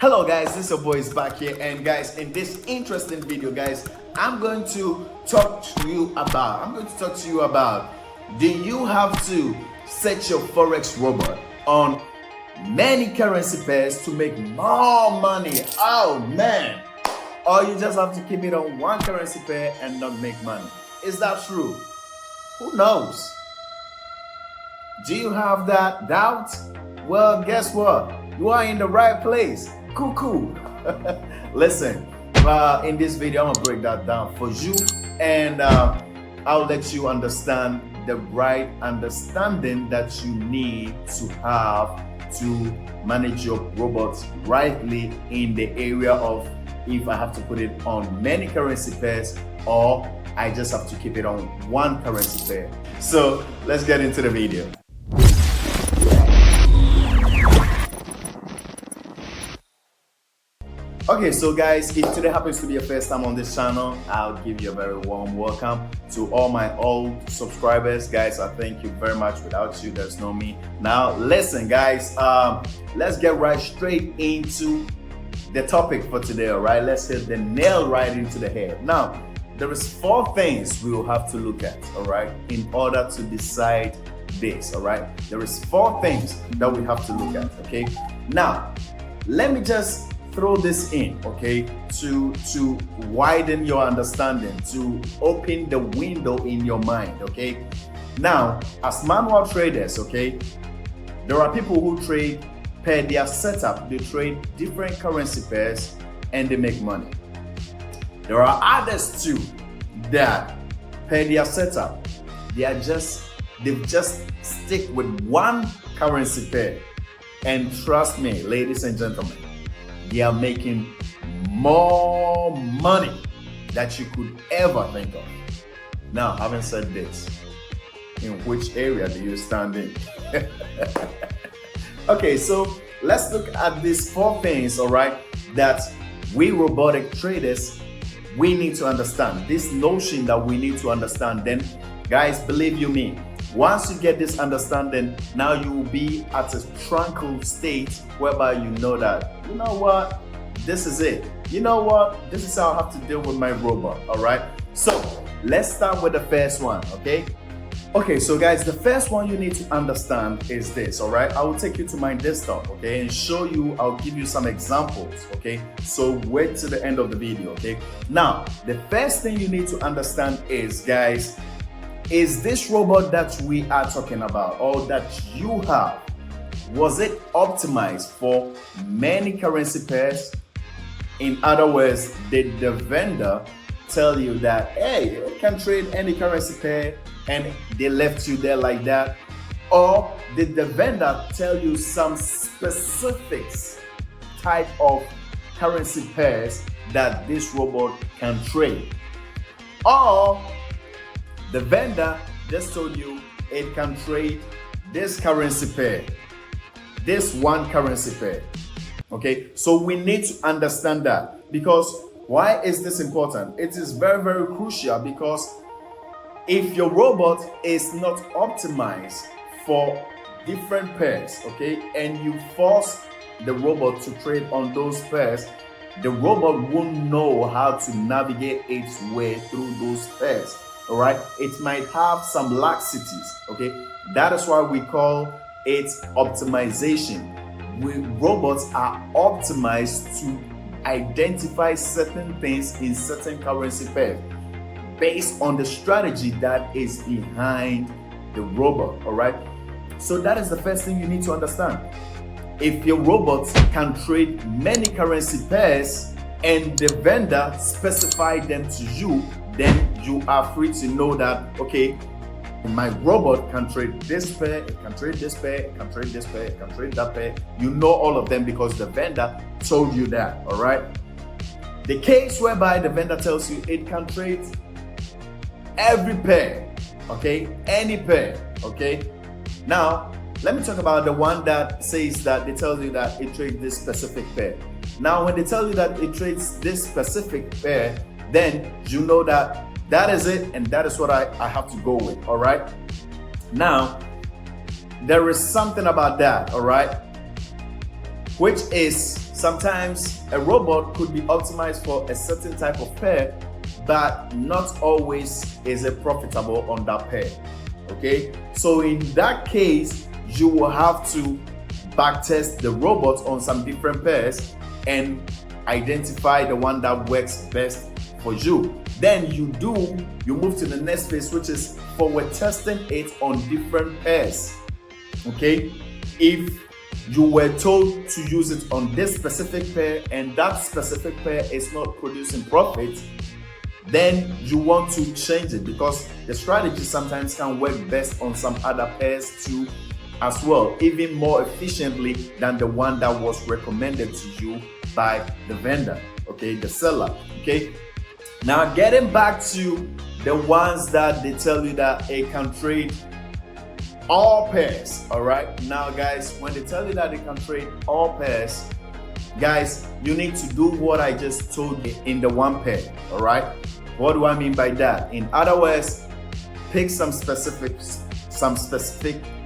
Hello guys, this is your boy is back here, and guys, in this interesting video guys, I'm going to talk to you about do you have to set your Forex Robot on many currency pairs to make more money? Oh man, or you just have to keep it on one currency pair and not make money? Is that true? Who knows? Do you have that doubt? Well, guess what? You are in the right place. Cool. Listen, in this video, I'm gonna break that down for you, and I'll let you understand the right understanding that you need to have to manage your robots rightly in the area of if I have to put it on many currency pairs or I just have to keep it on one currency pair. So let's get into the video. Okay, so guys, if today happens to be your first time on this channel, I'll give you a very warm welcome. To all my old subscribers, guys, I thank you very much. Without you, there's no me. Now, listen, guys, let's get right straight into the topic for today, all right? Let's hit the nail right into the head. Now, there is 4 things we will have to look at, all right, in order to decide this, all right? There is 4 things that we have to look at, okay? Now, let me just throw this in, okay, to widen your understanding, to open the window in your mind, okay? Now, as manual traders, okay, there are people who trade per their setup. They trade different currency pairs and they make money. There are others too that per their setup, they just stick with one currency pair, and trust me, ladies and gentlemen, they are making more money that you could ever think of. Now, having said this, in which area do you stand in? Okay, so let's look at these 4 things, all right, that we robotic traders, we need to understand. This notion that we need to understand. Then, guys, believe you me, once you get this understanding, now you will be at a tranquil state whereby you know that, you know what, this is it. You know what, this is how I have to deal with my robot, all right? So let's start with the first one, okay? Okay, so guys, the first one you need to understand is this, all right? I will take you to my desktop, okay, and show you, I'll give you some examples, okay? So wait to the end of the video, okay? Now, the first thing you need to understand is, guys, is this robot that we are talking about or that you have, was it optimized for many currency pairs? In other words, did the vendor tell you that, hey, you can trade any currency pair and they left you there like that? Or did the vendor tell you some specifics type of currency pairs that this robot can trade? Or the vendor just told you it can trade this currency pair, this one currency pair. Okay, so we need to understand that, because why is this important? It is very, very crucial, because if your robot is not optimized for different pairs, okay, and you force the robot to trade on those pairs, the robot won't know how to navigate its way through those pairs. All right, it might have some laxities, okay? That is why we call it optimization. Robots are optimized to identify certain things in certain currency pairs based on the strategy that is behind the robot, all right? So that is the first thing you need to understand. If your robot can trade many currency pairs and the vendor specified them to you, then you are free to know that, okay, my robot can trade this pair, it can trade this pair, it can trade this pair, it can trade that pair. You know all of them because the vendor told you that, all right? The case whereby the vendor tells you it can trade every pair, okay, any pair, okay? Now, let me talk about the one that says that they tell you that it trades this specific pair. Now, when they tell you that it trades this specific pair, then you know that that is it, and that is what I have to go with, all right? Now, there is something about that, all right, which is sometimes a robot could be optimized for a certain type of pair, but not always is it profitable on that pair. Okay, so in that case, you will have to backtest the robot on some different pairs and identify the one that works best for you. Then you move to the next phase, which is forward testing it on different pairs. Okay, if you were told to use it on this specific pair and that specific pair is not producing profit, then you want to change it, because the strategy sometimes can work best on some other pairs too as well, even more efficiently than the one that was recommended to you by the vendor, okay, the seller. Okay, now getting back to the ones that they tell you that it can trade all pairs. All right, now guys, when they tell you that they can trade all pairs, guys, you need to do what I just told you in the one pair. All right, what do I mean by that? In other words, pick some specific